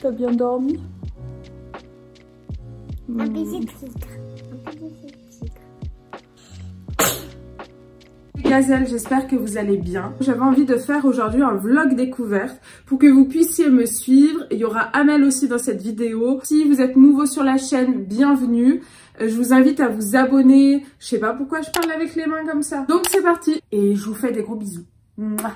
T'as bien dormi? Un petit tigre. Gazelle, j'espère que vous allez bien. J'avais envie de faire aujourd'hui un vlog découverte pour que vous puissiez me suivre. Il y aura Amel aussi dans cette vidéo. Si vous êtes nouveau sur la chaîne, bienvenue. Je vous invite à vous abonner. Je sais pas pourquoi je parle avec les mains comme ça. Donc c'est parti et je vous fais des gros bisous. Mouah.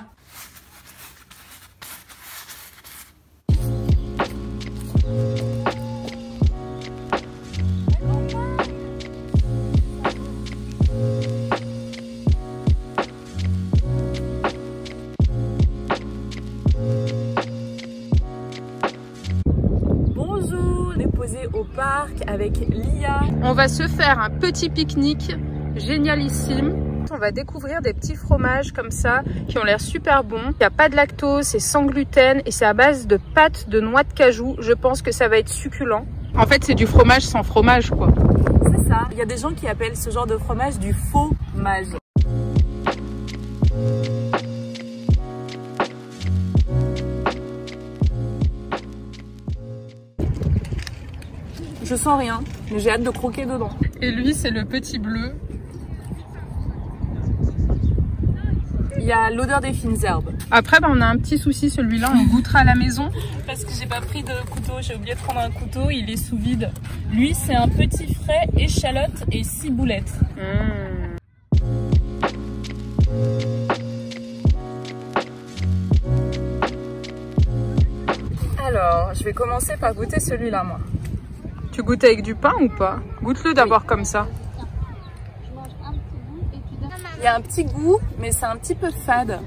Au parc avec Lia. On va se faire un petit pique-nique génialissime. On va découvrir des petits fromages comme ça qui ont l'air super bons. Il n'y a pas de lactose, c'est sans gluten et c'est à base de pâte de noix de cajou. Je pense que ça va être succulent. En fait, c'est du fromage sans fromage, quoi. C'est ça. Il y a des gens qui appellent ce genre de fromage du faux mage. Je sens rien, mais j'ai hâte de croquer dedans. Et lui, c'est le petit bleu. Il y a l'odeur des fines herbes. Après, on a un petit souci, celui-là, on goûtera à la maison. Parce que j'ai pas pris de couteau, j'ai oublié de prendre un couteau, il est sous vide. Lui, c'est un petit frais, échalote et ciboulette. Alors, je vais commencer par goûter celui-là, moi. Tu goûtes avec du pain ou pas? Goûte-le d'abord comme ça. Il y a un petit goût, mais c'est un petit peu fade.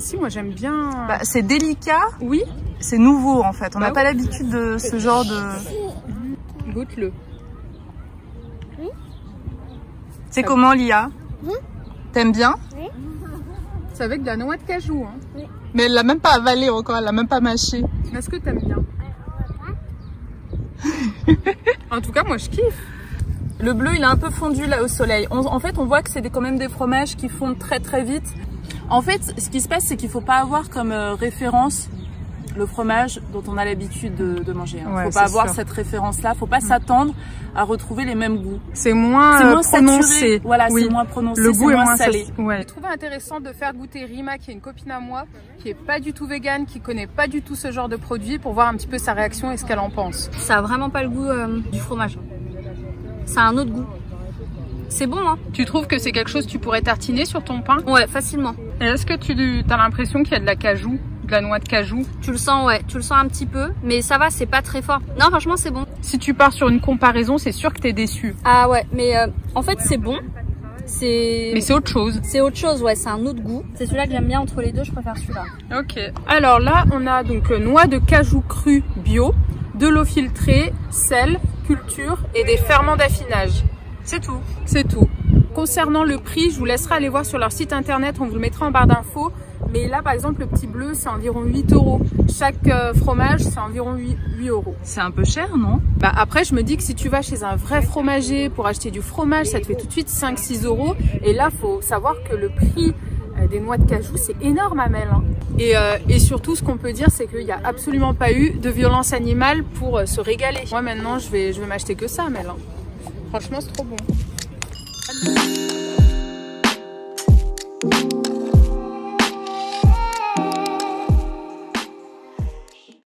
Si, moi j'aime bien. Bah, c'est délicat. Oui. C'est nouveau en fait. On n'a Bah pas l'habitude de ce genre de... Goûte-le. Oui. C'est comment, Lia? T'aimes bien? Oui. C'est avec de la noix de cajou. Hein. Oui. Mais elle l'a même pas avalé encore, elle l'a même pas mâché. Est-ce que t'aimes bien? En tout cas, moi je kiffe. Le bleu, il est un peu fondu là au soleil. En fait, on voit que c'est quand même des fromages qui fondent très très vite. En fait, ce qui se passe, c'est qu'il faut pas avoir comme référence le fromage dont on a l'habitude de manger. Hein. Ouais, faut pas avoir sûr. cette référence-là. Faut pas s'attendre à retrouver les mêmes goûts. C'est moins, prononcé. saturé. Voilà, Oui. c'est moins prononcé, Le c'est goût est moins moins salé. Ouais. J'ai trouvé intéressant de faire goûter Rima, qui est une copine à moi, qui est pas du tout végane, qui connaît pas du tout ce genre de produit, pour voir un petit peu sa réaction et ce qu'elle en pense. Ça a vraiment pas le goût du fromage. Ça a un autre goût. C'est bon, hein? Tu trouves que c'est quelque chose que tu pourrais tartiner sur ton pain? Ouais, facilement. Et est-ce que tu as l'impression qu'il y a de la cajou, de la noix de cajou? Tu le sens, ouais. Tu le sens un petit peu, mais ça va, c'est pas très fort. Non, franchement, c'est bon. Si tu pars sur une comparaison, c'est sûr que t'es déçu. Ah ouais, mais en fait, c'est bon. Mais c'est autre chose. C'est autre chose, ouais. C'est un autre goût. C'est celui-là que j'aime bien entre les deux. Je préfère celui-là. Ok. Alors là, on a donc noix de cajou crue bio, de l'eau filtrée, sel, culture et des ferments d'affinage. C'est tout. C'est tout. Concernant le prix, je vous laisserai aller voir sur leur site internet, on vous le mettra en barre d'infos. Mais là, par exemple, le petit bleu, c'est environ 8 €. Chaque fromage, c'est environ 8 €. C'est un peu cher, non? Bah après, je me dis que si tu vas chez un vrai fromager pour acheter du fromage, ça te fait tout de suite 5-6 €. Et là, faut savoir que le prix des noix de cajou, c'est énorme, Amel. Hein. Et surtout, ce qu'on peut dire, c'est qu'il n'y a absolument pas eu de violence animale pour se régaler. Moi, maintenant, je vais m'acheter que ça, Amel. Hein. Franchement, c'est trop bon.